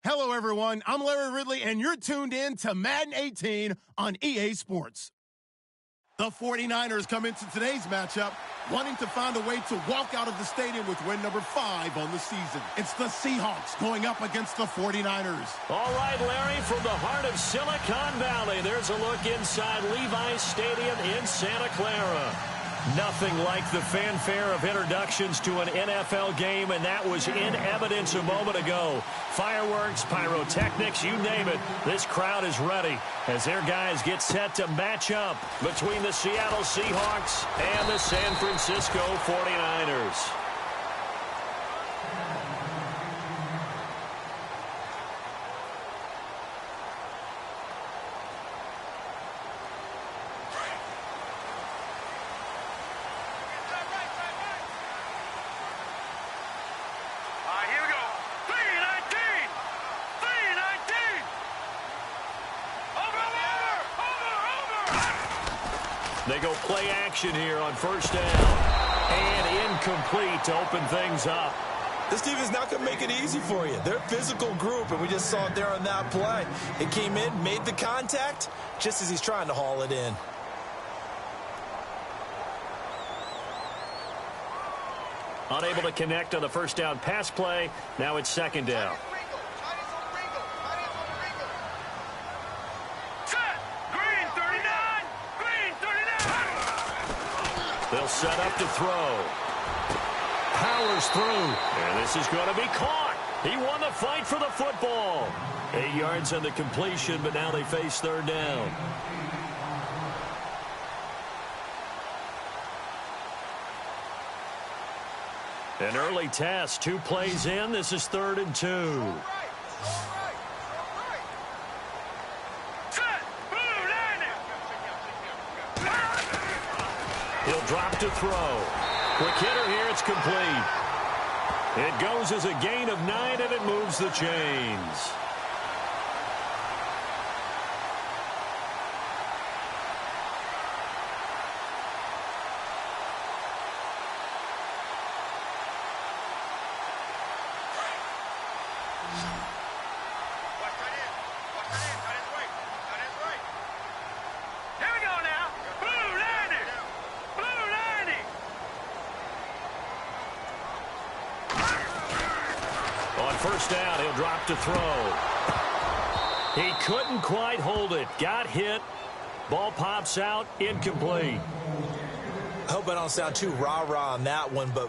Hello, everyone. I'm Larry Ridley, and you're tuned in to Madden 18 on EA Sports. The 49ers come into today's matchup wanting to find a way to walk out of the stadium with win number 5 on the season. It's the Seahawks going up against the 49ers. All right, Larry, from the heart of Silicon Valley, there's a look inside Levi's Stadium in Santa Clara. Nothing like the fanfare of introductions to an NFL game, and that was in evidence a moment ago. Fireworks, pyrotechnics, you name it. This crowd is ready as their guys get set to match up between the Seattle Seahawks and the San Francisco 49ers. They go play action here on first down. And incomplete to open things up. This team is not going to make it easy for you. They're a physical group, and we just saw it there on that play. It came in, made the contact, just as he's trying to haul it in. Unable to connect on the first down pass play. Now it's second down. They'll set up to throw. Powers through. And this is going to be caught. He won the fight for the football. 8 yards on the completion, but now they face third down. An early test. 2 plays in. This is 3rd and 2. He'll drop to throw. Quick hitter here. It's complete. It goes as a gain of 9, and it moves the chains. First down, he'll drop to throw. He couldn't quite hold it. Got hit. Ball pops out. Incomplete. I hope I don't sound too rah-rah on that one, but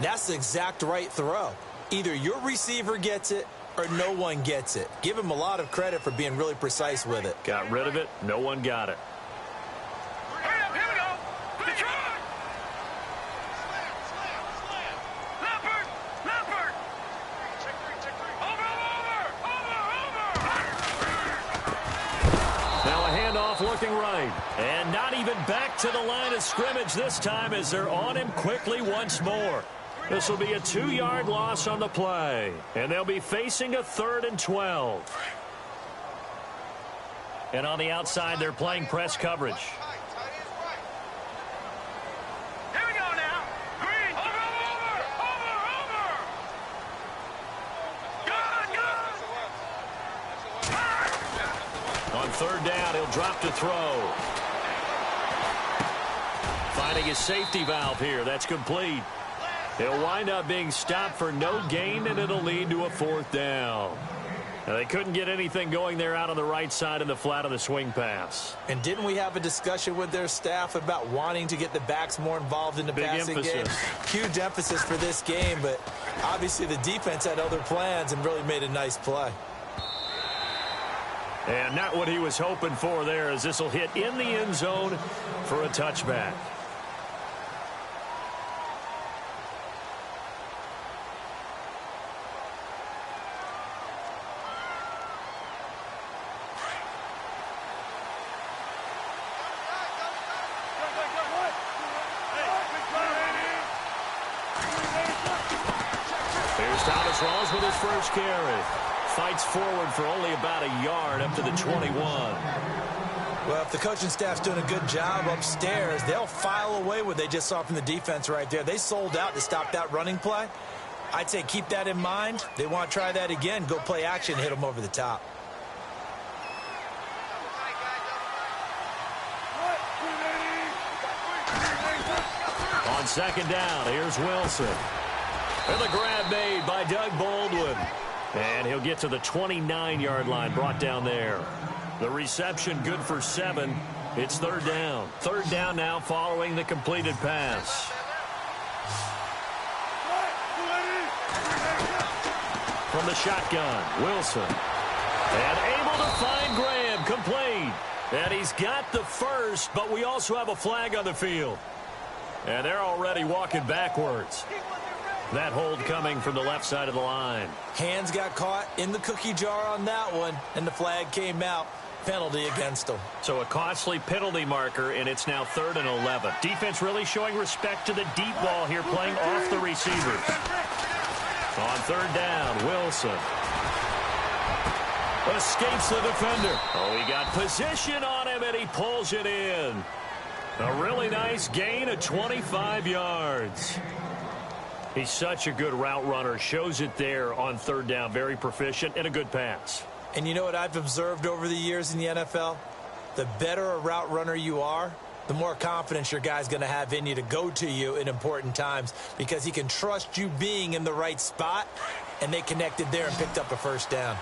that's the exact right throw. Either your receiver gets it or no one gets it. Give him a lot of credit for being really precise with it. Got rid of it. No one got it. Looking right. And not even back to the line of scrimmage this time as they're on him quickly once more. This will be a 2-yard loss on the play. And they'll be facing a 3rd and 12. And on the outside, they're playing press coverage. On 3rd down, he'll drop to throw. Finding his safety valve here. That's complete. He'll wind up being stopped for no gain, and it'll lead to a 4th down. Now, they couldn't get anything going there out on the right side in the flat of the swing pass. And didn't we have a discussion with their staff about wanting to get the backs more involved in the passing game? Huge emphasis for this game, but obviously the defense had other plans and really made a nice play. And not what he was hoping for there, as this will hit in the end zone for a touchback. Here's Thomas Rawls with his first carry. Fights forward for only about a yard up to the 21. Well, if the coaching staff's doing a good job upstairs, they'll file away what they just saw from the defense right there. They sold out to stop that running play. I'd say keep that in mind. They want to try that again. Go play action, hit them over the top. On second down, here's Wilson. And the grab made by Doug Baldwin. And he'll get to the 29-yard line, brought down there. The reception good for 7. It's third down. Third down now following the completed pass. From the shotgun, Wilson. And able to find Graham, complete. And he's got the first, but we also have a flag on the field. And they're already walking backwards. That hold coming from the left side of the line. Hands got caught in the cookie jar on that one, and the flag came out. Penalty against them. So a costly penalty marker, and it's now 3rd and 11. Defense really showing respect to the deep ball here, playing off the receivers. On third down, Wilson. Escapes the defender. Oh, he got position on him, and he pulls it in. A really nice gain of 25 yards. He's such a good route runner. Shows it there on third down. Very proficient and a good pass. And you know what I've observed over the years in the NFL? The better a route runner you are, the more confidence your guy's going to have in you to go to you in important times because he can trust you being in the right spot, and they connected there and picked up a first down.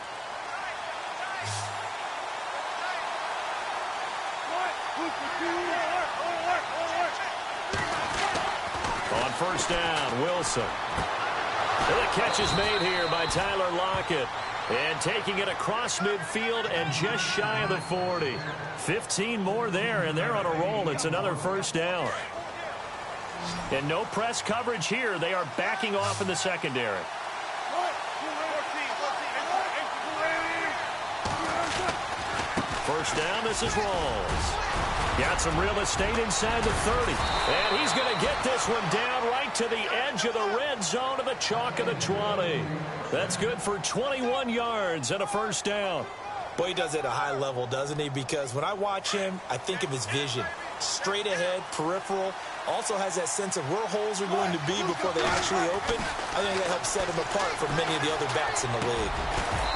On first down, Wilson. And the catch is made here by Tyler Lockett. And taking it across midfield and just shy of the 40. 15 more there, and they're on a roll. It's another first down. And no press coverage here. They are backing off in the secondary. First down, this is Rawls. Got some real estate inside the 30. And he's going to get this one down right to the edge of the red zone of the chalk of the 20. That's good for 21 yards and a first down. Boy, he does it at a high level, doesn't he? Because when I watch him, I think of his vision. Straight ahead, peripheral. Also has that sense of where holes are going to be before they actually open. I think that helps set him apart from many of the other backs in the league.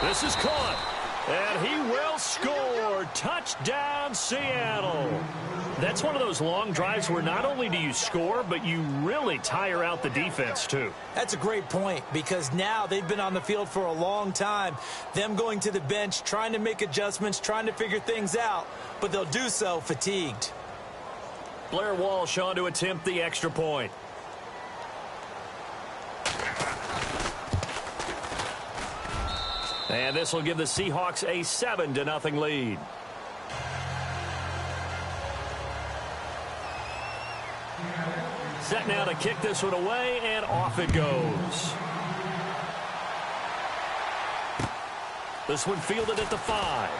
This is caught. And he will score. Touchdown, Seattle. That's one of those long drives where not only do you score, but you really tire out the defense, too. That's a great point because now they've been on the field for a long time. Them going to the bench, trying to make adjustments, trying to figure things out, but they'll do so fatigued. Blair Walsh on to attempt the extra point. And this will give the Seahawks a 7-0 lead. Set now to kick this one away, and off it goes. This one fielded at the 5.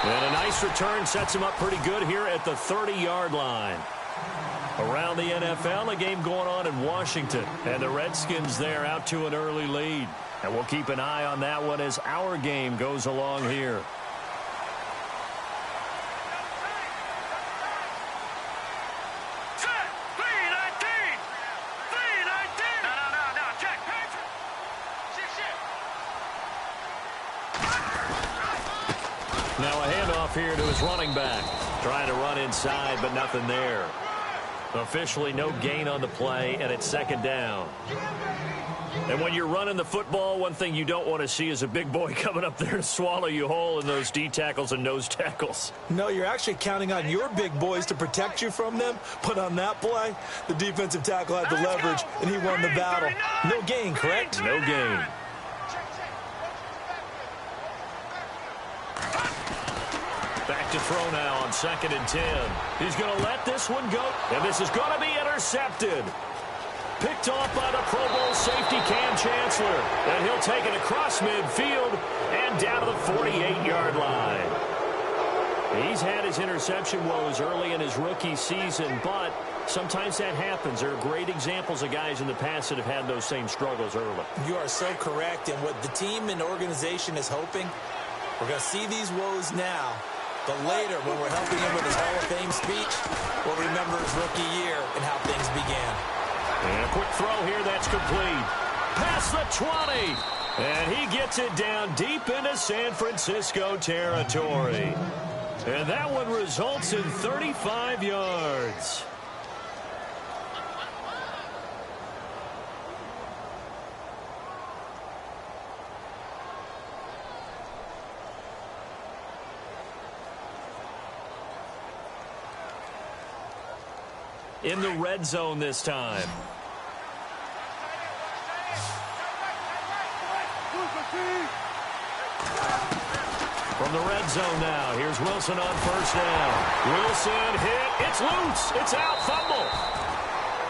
And a nice return sets him up pretty good here at the 30-yard line. Around the NFL, a game going on in Washington. And the Redskins there out to an early lead. And we'll keep an eye on that one as our game goes along here. Now a handoff here to his running back. Trying to run inside, but nothing there. Officially no gain on the play, and it's second down. And when you're running the football, one thing you don't want to see is a big boy coming up there to swallow you whole in those D tackles and nose tackles. No, you're actually counting on your big boys to protect you from them. But on that play, the defensive tackle had the leverage, and he won the battle. No gain, correct? No gain. Back to throw now on 2nd and 10. He's going to let this one go, and this is going to be intercepted. Picked off by the Pro Bowl safety Cam Chancellor. And he'll take it across midfield and down to the 48-yard line. He's had his interception woes early in his rookie season, but sometimes that happens. There are great examples of guys in the past that have had those same struggles early. You are so correct. And what the team and organization is hoping, we're going to see these woes now. But later, when we're helping him with his Hall of Fame speech, we'll remember his rookie year and how things began. And a quick throw here that's complete. Past the 20. And he gets it down deep into San Francisco territory. And that one results in 35 yards. In the red zone this time. From the red zone now, here's Wilson on first down. Wilson hit. It's loose. It's out. Fumble.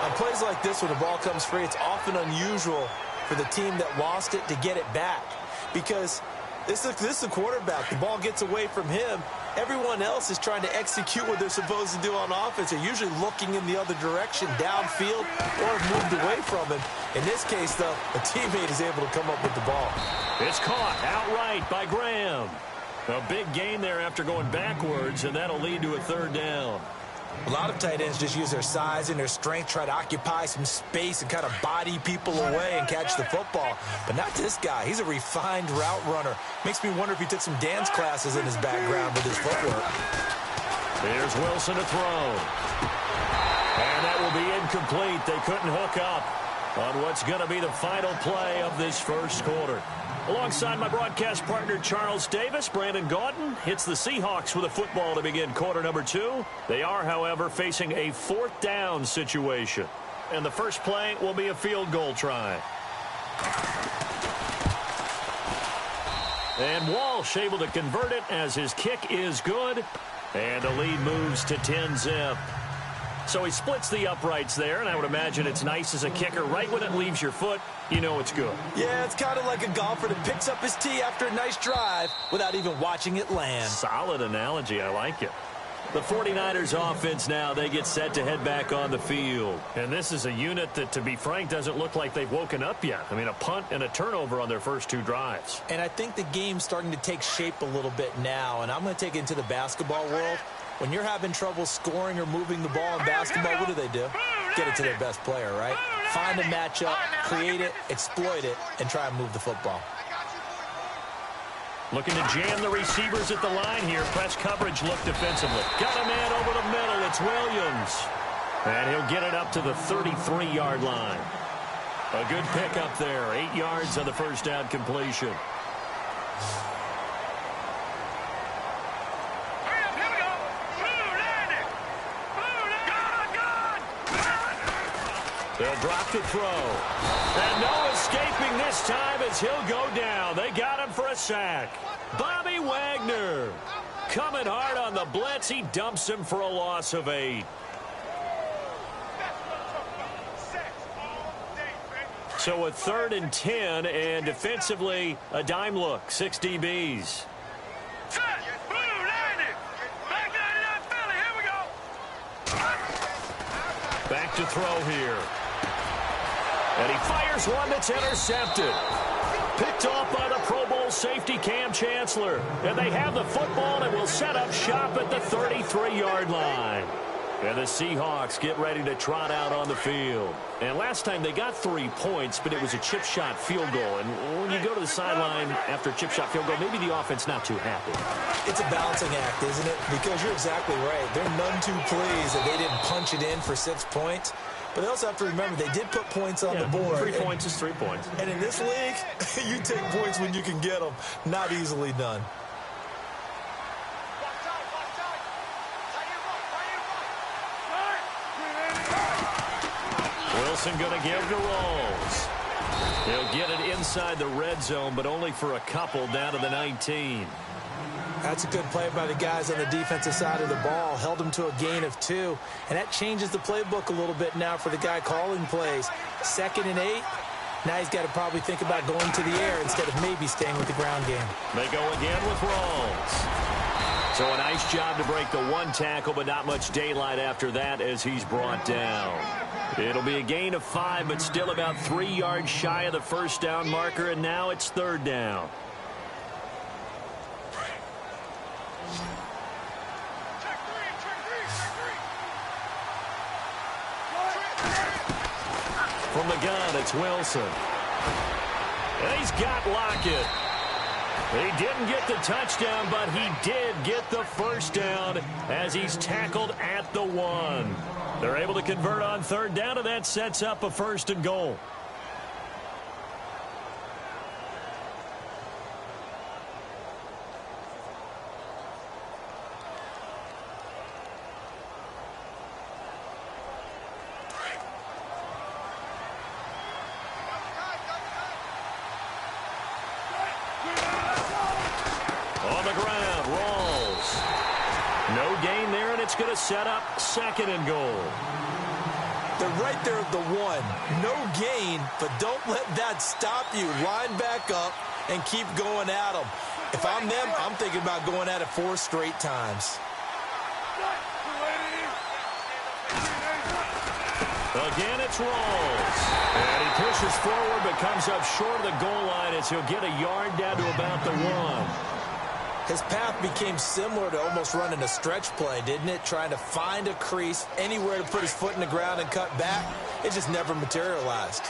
On plays like this where the ball comes free, it's often unusual for the team that lost it to get it back. Because this is a quarterback. The ball gets away from him. Everyone else is trying to execute what they're supposed to do on offense. They're usually looking in the other direction, downfield, or moved away from him. In this case, though, a teammate is able to come up with the ball. It's caught outright by Graham. A big gain there after going backwards, and that'll lead to a third down. A lot of tight ends just use their size and their strength, try to occupy some space and kind of body people away and catch the football. But not this guy. He's a refined route runner. Makes me wonder if he took some dance classes in his background with his footwork. Here's Wilson to throw. And that will be incomplete. They couldn't hook up on what's going to be the final play of this first quarter. Alongside my broadcast partner, Charles Davis, Brandon Gaudin hits the Seahawks with a football to begin quarter number 2. They are, however, facing a fourth down situation. And the first play will be a field goal try. And Walsh able to convert it as his kick is good. And the lead moves to 10-zip. So he splits the uprights there, and I would imagine it's nice as a kicker. Right when it leaves your foot, you know it's good. Yeah, it's kind of like a golfer that picks up his tee after a nice drive without even watching it land. Solid analogy. I like it. The 49ers offense now, they get set to head back on the field. And this is a unit that, to be frank, doesn't look like they've woken up yet. I mean, a punt and a turnover on their first 2 drives. And I think the game's starting to take shape a little bit now, and I'm going to take it into the basketball world. When you're having trouble scoring or moving the ball in basketball, what do? Get it to their best player, right? Find a matchup, create it, exploit it, and try and move the football. Looking to jam the receivers at the line here. Press coverage look defensively. Got a man over the middle. It's Williams. And he'll get it up to the 33-yard line. A good pick up there. 8 yards on the first down completion. They'll drop to throw. And no escaping this time as he'll go down. They got him for a sack. Bobby Wagner coming hard on the blitz. He dumps him for a loss of 8. So a 3rd and 10, and defensively a dime look. 6 DBs. Back to throw here. And he fires one that's intercepted. Picked off by the Pro Bowl safety Cam Chancellor. And they have the football and will set up shop at the 33-yard line. And the Seahawks get ready to trot out on the field. And last time they got 3 points, but it was a chip shot field goal. And when you go to the sideline after a chip shot field goal, maybe the offense not too happy. It's a balancing act, isn't it? Because you're exactly right. They're none too pleased that they didn't punch it in for 6 points. But they also have to remember they did put points on the board. 3 points is 3 points. And in this league, you take points when you can get them. Not easily done. Wilson going to give to Rolls. He'll get it inside the red zone, but only for a couple down to the 19. That's a good play by the guys on the defensive side of the ball. Held him to a gain of 2. And that changes the playbook a little bit now for the guy calling plays. 2nd and 8. Now he's got to probably think about going to the air instead of maybe staying with the ground game. They go again with Rolls. So a nice job to break the 1 tackle, but not much daylight after that as he's brought down. It'll be a gain of 5, but still about 3 yards shy of the first down marker, and now it's 3rd down. From the gun, it's Wilson. And he's got Lockett. He didn't get the touchdown, but he did get the first down as he's tackled at the 1. They're able to convert on third down, and that sets up a 1st and goal. On the ground, rolls. No gain there, and it's going to set up 2nd and goal. They're right there at the 1. No gain, but don't let that stop you. Line back up and keep going at them. If I'm them, I'm thinking about going at it 4 straight times. Again, it's Rolls. And he pushes forward, but comes up short of the goal line as he'll get a yard down to about the 1. His path became similar to almost running a stretch play, didn't it? Trying to find a crease, anywhere to put his foot in the ground and cut back. It just never materialized.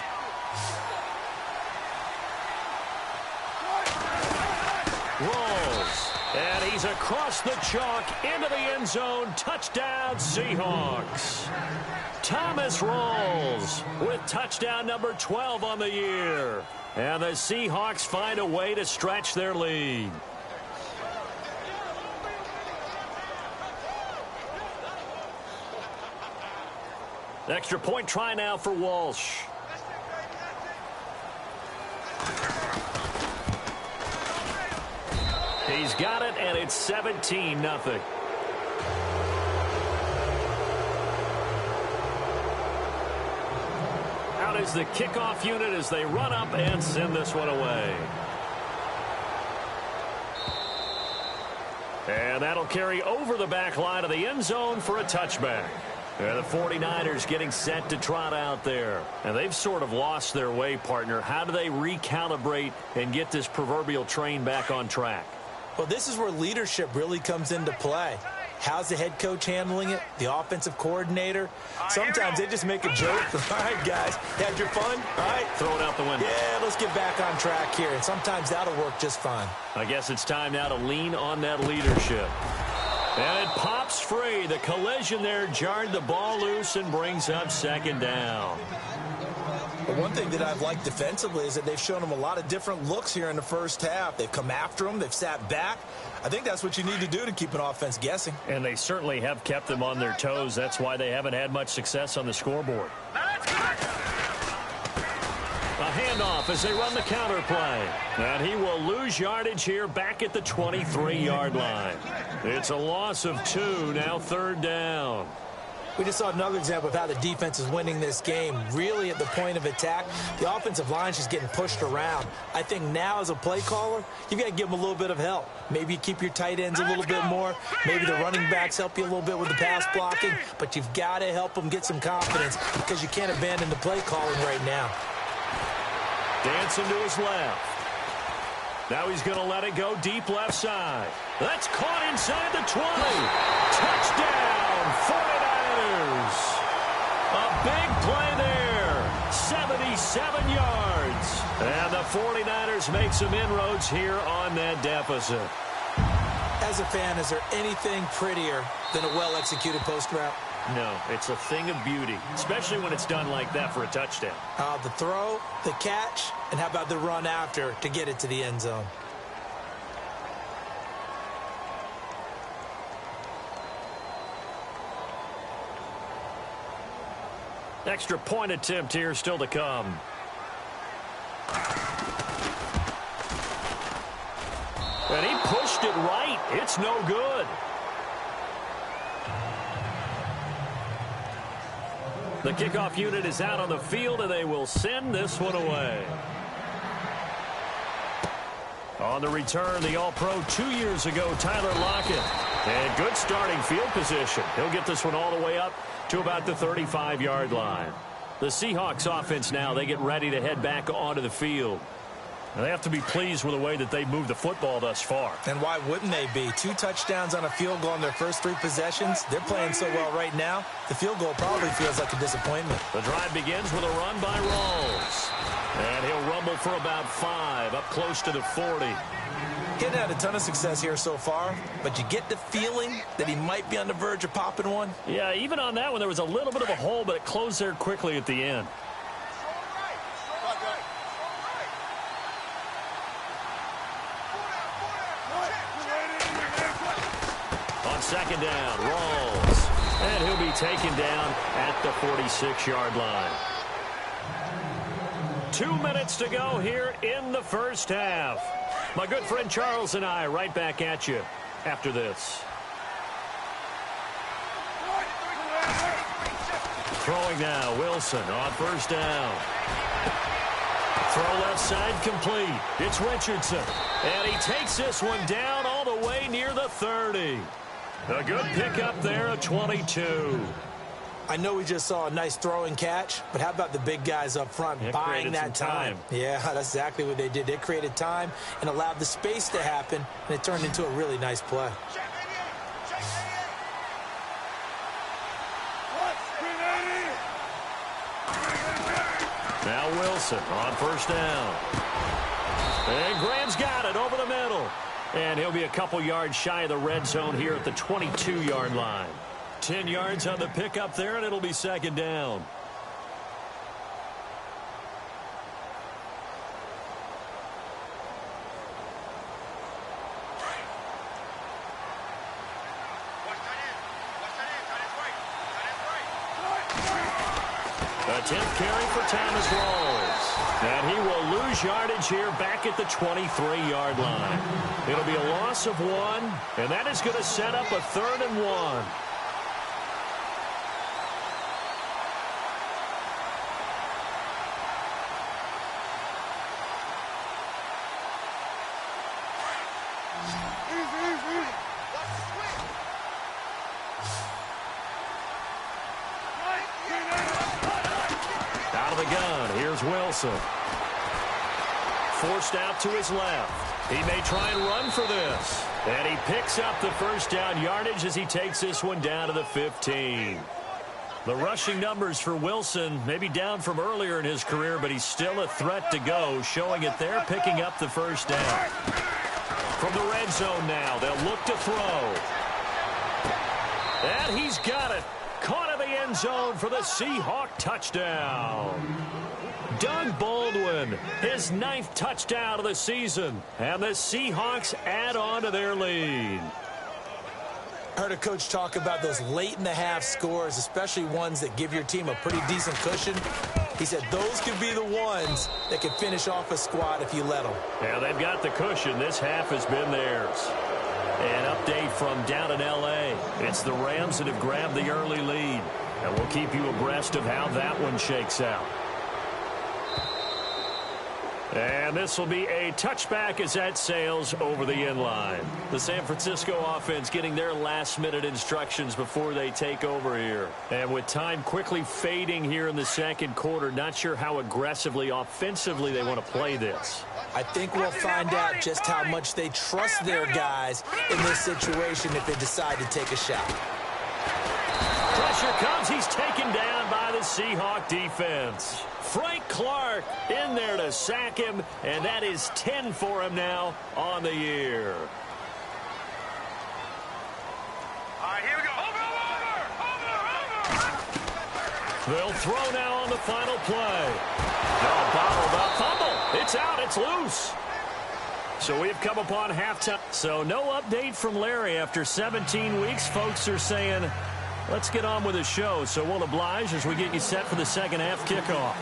Rolls. And he's across the chalk into the end zone. Touchdown, Seahawks. Thomas Rolls with touchdown number 12 on the year. And the Seahawks find a way to stretch their lead. Extra point try now for Walsh. He's got it, and it's 17-0. Out is the kickoff unit as they run up and send this one away. And that'll carry over the back line of the end zone for a touchback. And the 49ers getting set to trot out there. And they've sort of lost their way, partner. How do they recalibrate and get this proverbial train back on track? Well, this is where leadership really comes into play. How's the head coach handling it? The offensive coordinator? Sometimes they just make a joke. All right, guys, had your fun? All right. Throw it out the window. Yeah, let's get back on track here. And sometimes that'll work just fine. I guess it's time now to lean on that leadership. And it pops free. The collision there jarred the ball loose and brings up 2nd down. But one thing that I've liked defensively is that they've shown them a lot of different looks here in the first half. They've come after them. They've sat back. I think that's what you need to do to keep an offense guessing. And they certainly have kept them on their toes. That's why they haven't had much success on the scoreboard. A handoff as they run the counter play. And he will lose yardage here back at the 23-yard line. It's a loss of 2, now 3rd down. We just saw another example of how the defense is winning this game. Really at the point of attack, the offensive line is just getting pushed around. I think now as a play caller, you've got to give them a little bit of help. Maybe you keep your tight ends a little bit more. Maybe the running backs help you a little bit with the pass blocking. But you've got to help them get some confidence because you can't abandon the play calling right now. Dancing to his left. Now he's going to let it go deep left side. That's caught inside the 20. Touchdown, 49ers. A big play there. 77 yards. And the 49ers make some inroads here on that deficit. As a fan, is there anything prettier than a well-executed post route? No, it's a thing of beauty, especially when it's done like that for a touchdown. The throw, the catch, and how about the run after to get it to the end zone? Extra point attempt here still to come. And he pushed it right. It's no good. The kickoff unit is out on the field, and they will send this one away. On the return, the All-Pro 2 years ago, Tyler Lockett. And good starting field position. He'll get this one all the way up to about the 35-yard line. The Seahawks offense now, they get ready to head back onto the field. They have to be pleased with the way that they moved the football thus far. And why wouldn't they be? 2 touchdowns on a field goal in their first 3 possessions. They're playing so well right now, the field goal probably feels like a disappointment. The drive begins with a run by Rawls. And he'll rumble for about 5, up close to the 40. Getting had a ton of success here so far, but you get the feeling that he might be on the verge of popping one. Yeah, even on that one, there was a little bit of a hole, but it closed there quickly at the end. On second down, Rawls. And he'll be taken down at the 46-yard line. 2 minutes to go here in the first half. My good friend Charles and I right back at you after this. Throwing now, Wilson on first down. Throw left side complete. It's Richardson. And he takes this one down all the way near the 30. A good pickup there at 22. I know we just saw a nice throwing catch, but how about the big guys up front buying that time? Yeah, that's exactly what they did. They created time and allowed the space to happen, and it turned into a really nice play. Now Wilson on first down. And Graham's got it over the middle. And he'll be a couple yards shy of the red zone here at the 22-yard line. 10 yards on the pickup there, and it'll be second down. A 10th carry for Thomas Rawls. And he will lose yardage here back at the 23-yard line. It'll be a loss of 1, and that is going to set up a 3rd and 1. Out of the gun, here's Wilson. Forced out to his left. He may try and run for this. And he picks up the first down yardage as he takes this one down to the 15. The rushing numbers for Wilson may be down from earlier in his career, but he's still a threat to go, showing it there, picking up the first down. From the red zone now, they'll look to throw. And he's got it. Caught in the end zone for the Seahawk touchdown. Doug Baldwin, his 9th touchdown of the season. And the Seahawks add on to their lead. I heard a coach talk about those late-in-the-half scores, especially ones that give your team a pretty decent cushion. He said those could be the ones that could finish off a squad if you let them. Yeah, they've got the cushion. This half has been theirs. An update from down in L.A. It's the Rams that have grabbed the early lead. And we'll keep you abreast of how that one shakes out. And this will be a touchback as that sails over the end line. The San Francisco offense getting their last-minute instructions before they take over here. And with time quickly fading here in the second quarter, not sure how aggressively, offensively they want to play this. I think we'll find out just how much they trust their guys in this situation if they decide to take a shot. Pressure comes. He's taken down by the Seahawk defense. Frank Clark in there to sack him, and that is 10 for him now on the year. All right, here we go. Over. They'll throw now on the final play. No, bottled up. Fumble. It's out. It's loose. So we've come upon halftime. So no update from Larry after 17 weeks. Folks are saying, let's get on with the show. So we'll oblige as we get you set for the second half kickoff.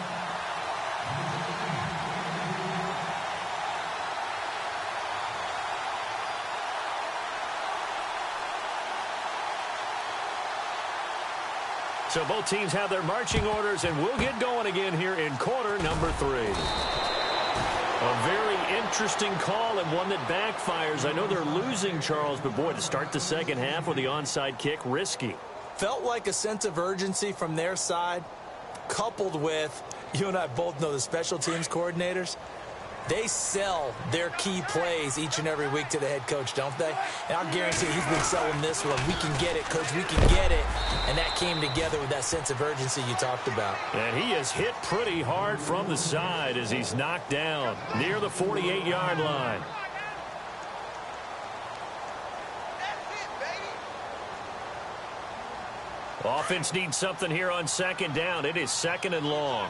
So both teams have their marching orders, and we'll get going again here in quarter number 3. A very interesting call and one that backfires. I know they're losing, Charles, but boy, to start the second half with the onside kick, risky. Felt like a sense of urgency from their side, coupled with, you and I both know the special teams coordinators, They sell their key plays each and every week to the head coach, don't they? And I guarantee he's been selling this one. We can get it, coach. We can get it. And that came together with that sense of urgency you talked about. And he is hit pretty hard from the side as he's knocked down near the 48-yard line. Offense needs something here on second down. It is second and long.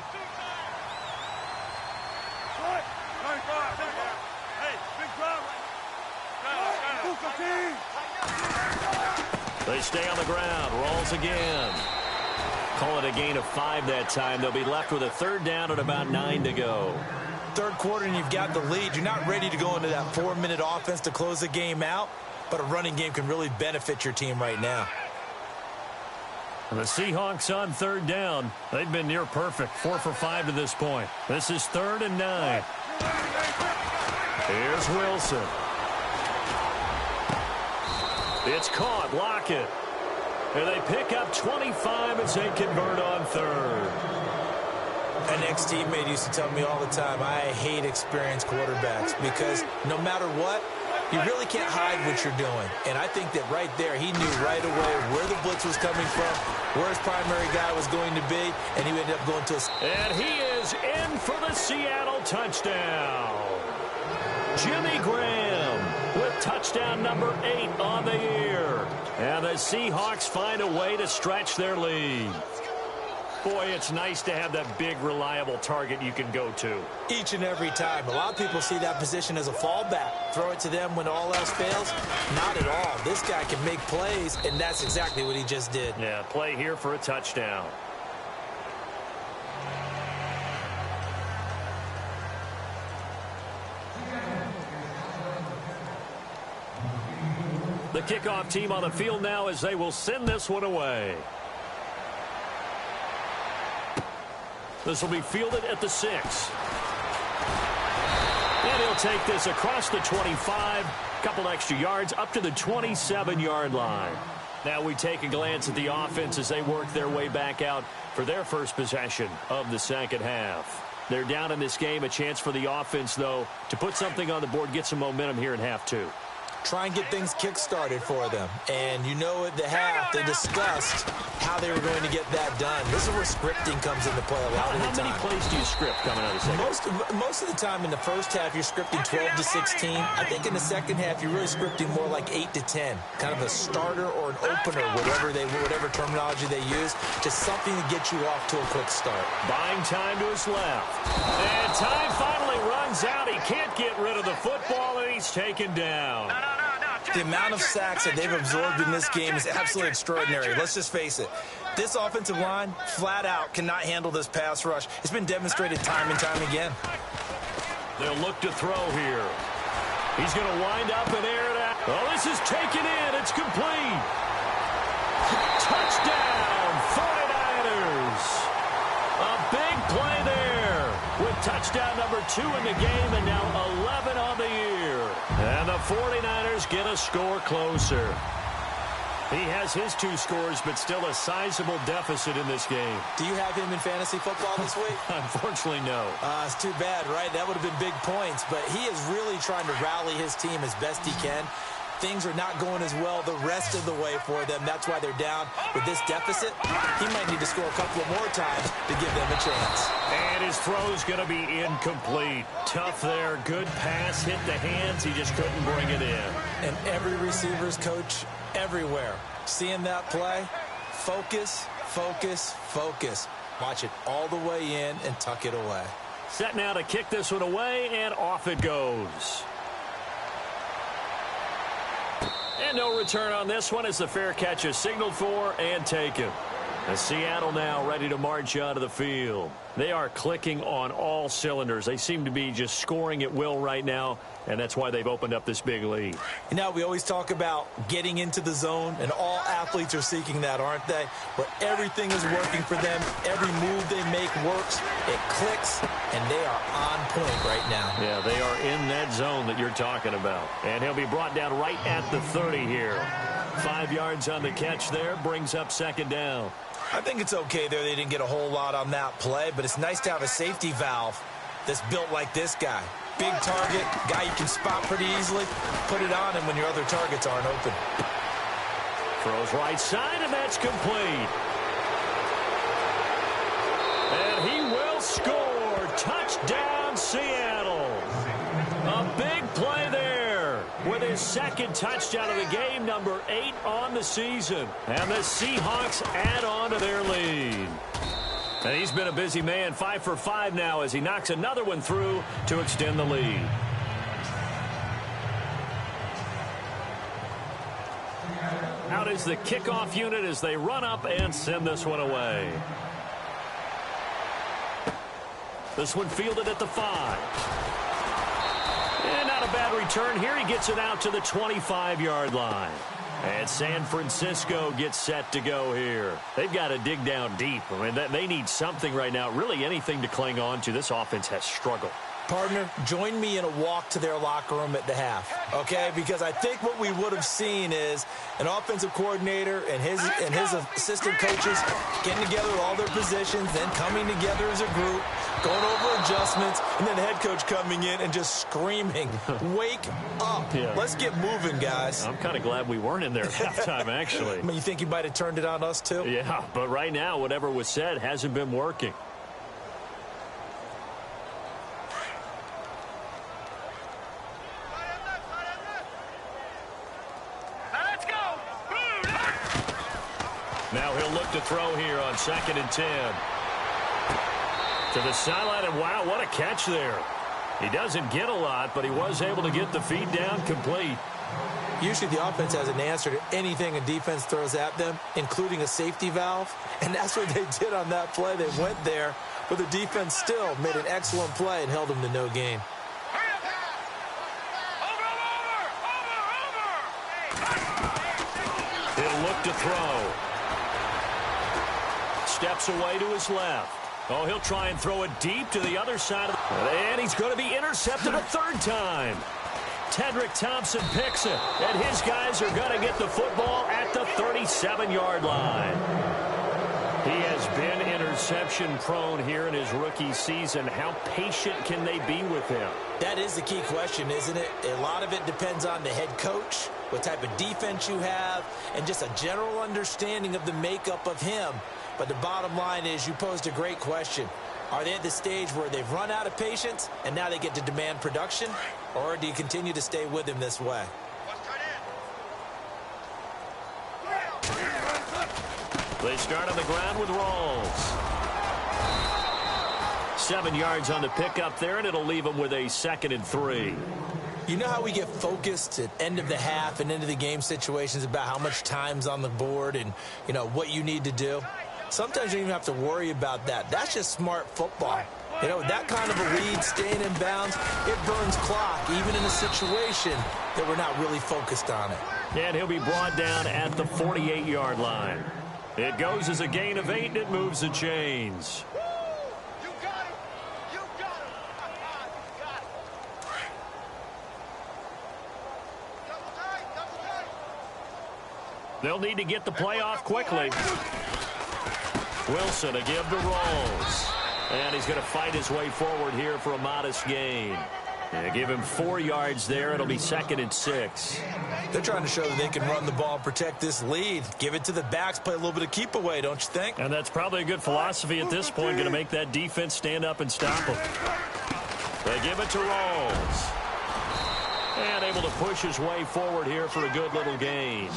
They stay on the ground. Rolls again. Call it a gain of 5 that time. They'll be left with a third down and about 9 to go. Third quarter and you've got the lead. You're not ready to go into that 4-minute offense to close the game out, but a running game can really benefit your team right now. The Seahawks on third down. They've been near perfect. 4 for 5 to this point. This is 3rd and 9. Here's Wilson. It's caught. Lockett. And they pick up 25 as they convert on third. An ex-teammate used to tell me all the time, I hate experienced quarterbacks because no matter what, you really can't hide what you're doing. And I think that right there, he knew right away where the blitz was coming from, where his primary guy was going to be, and he ended up going to a... And he is in for the Seattle touchdown. Jimmy Graham with touchdown number 8 on the year. And the Seahawks find a way to stretch their lead. Boy, it's nice to have that big, reliable target you can go to. Each and every time. A lot of people see that position as a fallback. Throw it to them when all else fails. Not at all. This guy can make plays, and that's exactly what he just did. Yeah, play here for a touchdown. The kickoff team on the field now as they will send this one away. This will be fielded at the 6. And he'll take this across the 25. Couple extra yards up to the 27-yard line. Now we take a glance at the offense as they work their way back out for their first possession of the second half. They're down in this game. A chance for the offense, though, to put something on the board, get some momentum here in half 2. Try and get things kick-started for them. And you know at the half, they discussed how they were going to get that done. This is where scripting comes into play a lot of the time. How many plays do you script coming out of the second? Most of the time in the first half, you're scripting 12 to 16. I think in the second half, you're really scripting more like 8 to 10. Kind of a starter or an opener, whatever terminology they use. Just something to get you off to a quick start. Buying time to his left. And time finally runs out. He can't get rid of the football, and he's taken down. The amount of sacks that they've absorbed in this game is absolutely extraordinary. Let's just face it. This offensive line, flat out, cannot handle this pass rush. It's been demonstrated time and time again. They'll look to throw here. He's going to wind up and air it out. Oh, this is taken in. It's complete. Touchdown, 49ers. A big play there with touchdown number 2 in the game and now 11 on the year. And the 49ers get a score closer. He has his 2 scores, but still a sizable deficit in this game. Do you have him in fantasy football this week? Unfortunately, no. It's too bad, right? That would have been big points, but he is really trying to rally his team as best he can. Things are not going as well the rest of the way for them. That's why they're down with this deficit. He might need to score a couple of more times to give them a chance. And his throw's going to be incomplete. Tough there. Good pass. Hit the hands. He just couldn't bring it in. And every receiver's coach everywhere, seeing that play, focus, focus, focus. Watch it all the way in and tuck it away. Set now to kick this one away, and off it goes. And no return on this one as the fair catch is signaled for and taken. And Seattle now ready to march out of the field. They are clicking on all cylinders. They seem to be just scoring at will right now, and that's why they've opened up this big lead. You know, we always talk about getting into the zone, and all athletes are seeking that, aren't they? Where everything is working for them. Every move they make works. It clicks, and they are on point right now. Yeah, they are in that zone that you're talking about. And he'll be brought down right at the 30 here. 5 yards on the catch there, brings up second down. I think it's okay there. They didn't get a whole lot on that play, but it's nice to have a safety valve that's built like this guy. big target, guy you can spot pretty easily. Put it on him when your other targets aren't open. Throws right side, and that's complete. And he will score. Touchdown, Seattle. A big play there with his second touchdown of the game, number 8 on the season. And the Seahawks add on to their lead. And he's been a busy man, 5 for 5 now as he knocks another one through to extend the lead. Out is the kickoff unit as they run up and send this one away. This one fielded at the 5. And not a bad return here. He gets it out to the 25-yard line. And San Francisco gets set to go here. They've got to dig down deep. I mean, they need something right now, really anything to cling on to. This offense has struggled. Partner, join me in a walk to their locker room at the half, okay? Because I think what we would have seen is an offensive coordinator and his assistant coaches getting together with all their positions, then coming together as a group, going over adjustments, and then the head coach coming in and just screaming, wake up. Yeah. Let's get moving, guys. I'm kind of glad we weren't in there at halftime, actually. I mean, you think he might have turned it on us, too? Yeah, but right now, whatever was said hasn't been working. Now he'll look to throw here on 2nd and 10. To the sideline, and wow, what a catch there. He doesn't get a lot, but he was able to get the feed down complete. Usually the offense has an answer to anything a defense throws at them, including a safety valve, and that's what they did on that play. They went there, but the defense still made an excellent play and held them to no gain. He'll look to throw. Steps away to his left. Oh, he'll try and throw it deep to the other side. And he's going to be intercepted a 3rd time. Tedrick Thompson picks it. And his guys are going to get the football at the 37-yard line. He has been interception prone here in his rookie season. How patient can they be with him? That is the key question, isn't it? A lot of it depends on the head coach, what type of defense you have, and just a general understanding of the makeup of him. But the bottom line is you posed a great question. Are they at the stage where they've run out of patience and now they get to demand production? Or do you continue to stay with him this way? They start on the ground with Rawls. 7 yards on the pickup there, and it'll leave them with a 2nd and 3. You know how we get focused at end of the half and into the game situations about how much time's on the board and, you know, what you need to do? Sometimes you don't even have to worry about that. That's just smart football. You know, that kind of a lead, staying in bounds, it burns clock, even in a situation that we're not really focused on it. And he'll be brought down at the 48-yard line. It goes as a gain of 8, and it moves the chains. You got him. You got him. You got him. Double tight. Double tight. They'll need to get the play off quickly. Wilson to give to Rawls. And he's going to fight his way forward here for a modest gain. Yeah, give him 4 yards there. It'll be 2nd and 6. They're trying to show that they can run the ball and protect this lead. Give it to the backs, play a little bit of keep away, don't you think? And that's probably a good philosophy at this point, going to make that defense stand up and stop them. They give it to Rawls. And able to push his way forward here for a good little gain.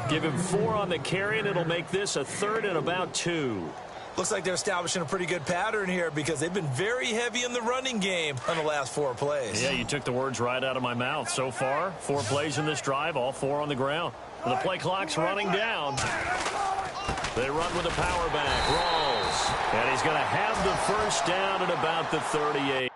Give him 4 on the carry, and it'll make this a 3rd and about 2. Looks like they're establishing a pretty good pattern here because they've been very heavy in the running game on the last 4 plays. Yeah, you took the words right out of my mouth. So far, 4 plays in this drive, all 4 on the ground. The play clock's running down. They run with a power back. Rawls. And he's going to have the first down at about the 38.